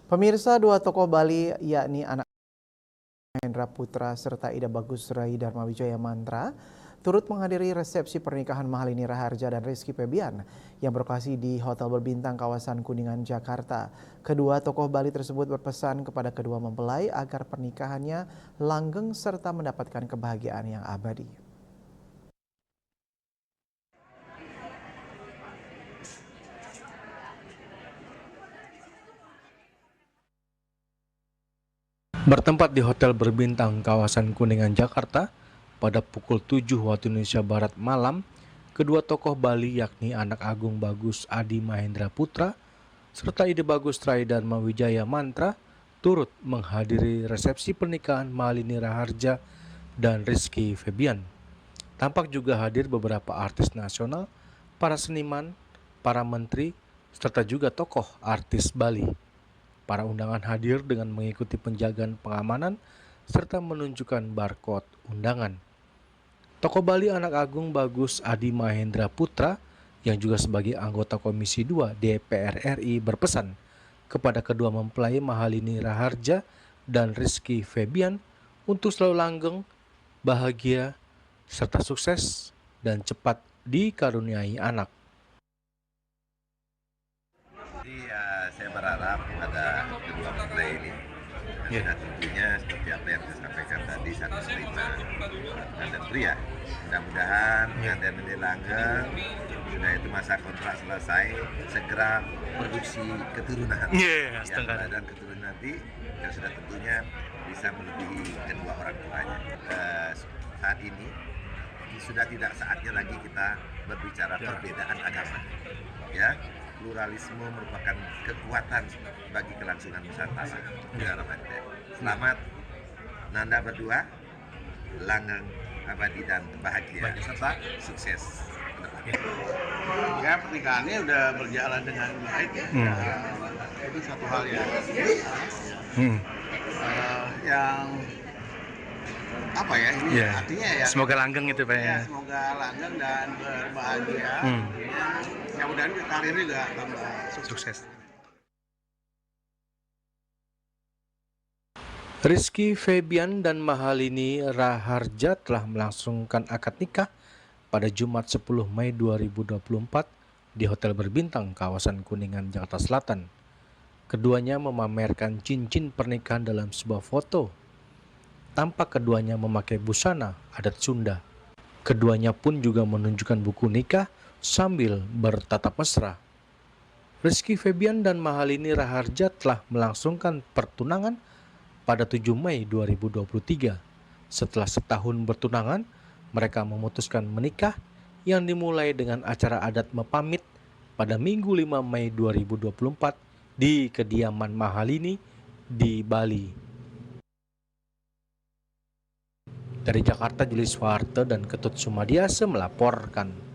Pemirsa, dua tokoh Bali yakni anak Mahendra Putra serta Ida Bagus Rai Dharma Wijaya Mantra turut menghadiri resepsi pernikahan Mahalini Raharja dan Rizky Febian yang berlokasi di Hotel Berbintang kawasan Kuningan, Jakarta. Kedua tokoh Bali tersebut berpesan kepada kedua mempelai agar pernikahannya langgeng serta mendapatkan kebahagiaan yang abadi. Bertempat di Hotel Berbintang kawasan Kuningan, Jakarta pada pukul 7 waktu Indonesia Barat malam, kedua tokoh Bali yakni anak Agung Bagus Adi Mahendra Putra serta Ide Bagus Rai Dharma Wijaya Mantra turut menghadiri resepsi pernikahan Mahalini Raharja dan Rizky Febian. Tampak juga hadir beberapa artis nasional, para seniman, para menteri, serta juga tokoh artis Bali. Para undangan hadir dengan mengikuti penjagaan pengamanan serta menunjukkan barcode undangan. Tokoh Bali anak Agung Bagus Adi Mahendra Putra yang juga sebagai anggota Komisi 2 DPR RI berpesan kepada kedua mempelai Mahalini Raharja dan Rizky Febian untuk selalu langgeng, bahagia, serta sukses dan cepat dikaruniai anak. Jadi saya berharap pada kedua mempelai ini sudah tentunya seperti apa yang saya sampaikan tadi, satu terima dan pria. Mudah-mudahan pengantin ini langgeng, sudah itu masa kontrak selesai, segera produksi keturunan. Dan keturunan nanti dan sudah tentunya bisa melebihi kedua orang tuanya. Saat ini sudah tidak saatnya lagi kita berbicara perbedaan agama. Ya, pluralisme merupakan kekuatan bagi kelangsungan Nusantara. Selamat Nanda berdua, langgeng, abadi dan bahagia serta sukses. Ya, pernikahannya udah berjalan dengan baik ya. Itu satu hal yang apa ya ini artinya ya, semoga langgeng itu Pak ya. Semoga langgeng dan berbahagia. Mudah-mudahan karirnya juga tambah sukses. Rizky Febian dan Mahalini Raharja telah melangsungkan akad nikah pada Jumat 10 Mei 2024 di Hotel Berbintang kawasan Kuningan, Jakarta Selatan. Keduanya memamerkan cincin pernikahan dalam sebuah foto. Tampak keduanya memakai busana adat Sunda. Keduanya pun juga menunjukkan buku nikah sambil bertatap mesra. Rizky Febian dan Mahalini Raharja telah melangsungkan pertunangan pada 7 Mei 2023. Setelah setahun bertunangan, mereka memutuskan menikah yang dimulai dengan acara adat mepamit pada Minggu 5 Mei 2024 di kediaman Mahalini di Bali. Dari Jakarta, Julius Warte dan Ketut Sumadiase melaporkan.